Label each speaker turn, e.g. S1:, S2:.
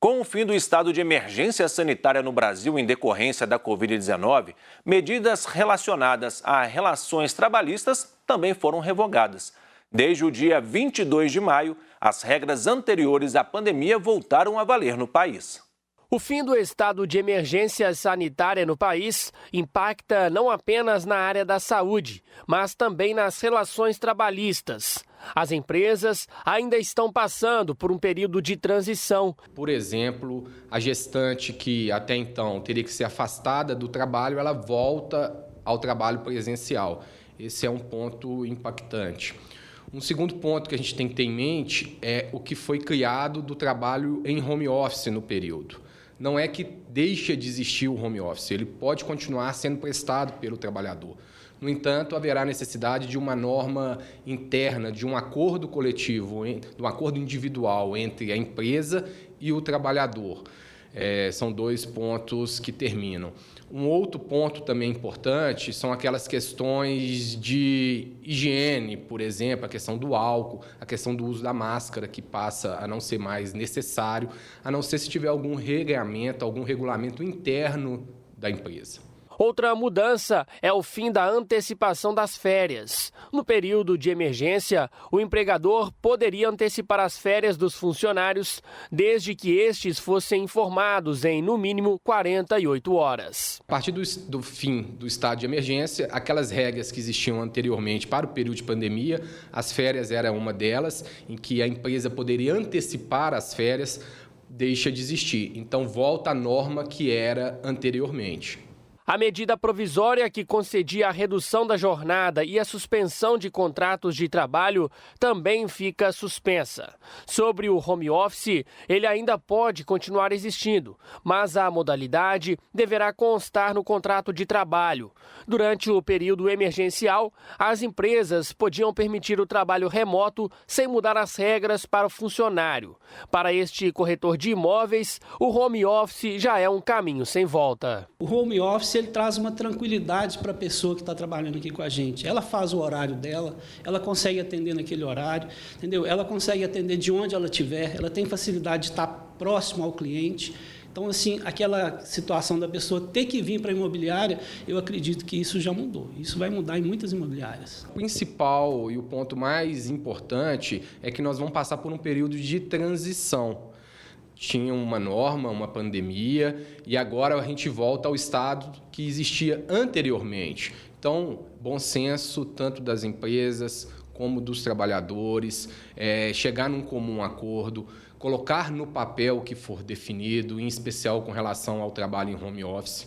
S1: Com o fim do estado de emergência sanitária no Brasil em decorrência da Covid-19, medidas relacionadas a relações trabalhistas também foram revogadas. Desde o dia 22 de maio, as regras anteriores à pandemia voltaram a valer no país.
S2: O fim do estado de emergência sanitária no país impacta não apenas na área da saúde, mas também nas relações trabalhistas. As empresas ainda estão passando por um período de transição.
S3: Por exemplo, a gestante que até então teria que ser afastada do trabalho, ela volta ao trabalho presencial. Esse é um ponto impactante. Um segundo ponto que a gente tem que ter em mente é o que foi criado do trabalho em home office no período. Não é que deixa de existir o home office, ele pode continuar sendo prestado pelo trabalhador. No entanto, haverá necessidade de uma norma interna, de um acordo coletivo, de um acordo individual entre a empresa e o trabalhador. São dois pontos que terminam. Um outro ponto também importante são aquelas questões de higiene, por exemplo, a questão do álcool, a questão do uso da máscara, que passa a não ser mais necessário, a não ser se tiver algum regramento, algum regulamento interno da empresa.
S2: Outra mudança é o fim da antecipação das férias. No período de emergência, o empregador poderia antecipar as férias dos funcionários, desde que estes fossem informados em, no mínimo, 48 horas.
S3: A partir do fim do estado de emergência, aquelas regras que existiam anteriormente para o período de pandemia, as férias era uma delas, em que a empresa poderia antecipar as férias, deixa de existir. Então, volta à norma que era anteriormente.
S2: A medida provisória que concedia a redução da jornada e a suspensão de contratos de trabalho também fica suspensa. Sobre o home office, ele ainda pode continuar existindo, mas a modalidade deverá constar no contrato de trabalho. Durante o período emergencial, as empresas podiam permitir o trabalho remoto sem mudar as regras para o funcionário. Para este corretor de imóveis, o home office já é um caminho sem volta.
S4: O home office ele traz uma tranquilidade para a pessoa que está trabalhando aqui com a gente. Ela faz o horário dela, ela consegue atender naquele horário, entendeu? Ela consegue atender de onde ela estiver, ela tem facilidade de estar próximo ao cliente. Então, assim, aquela situação da pessoa ter que vir para a imobiliária, eu acredito que isso já mudou. Isso vai mudar em muitas imobiliárias.
S3: O principal e o ponto mais importante é que nós vamos passar por um período de transição. Tinha uma norma, uma pandemia, e agora a gente volta ao estado que existia anteriormente. Então, bom senso, tanto das empresas como dos trabalhadores, chegar num comum acordo, colocar no papel o que for definido, em especial com relação ao trabalho em home office.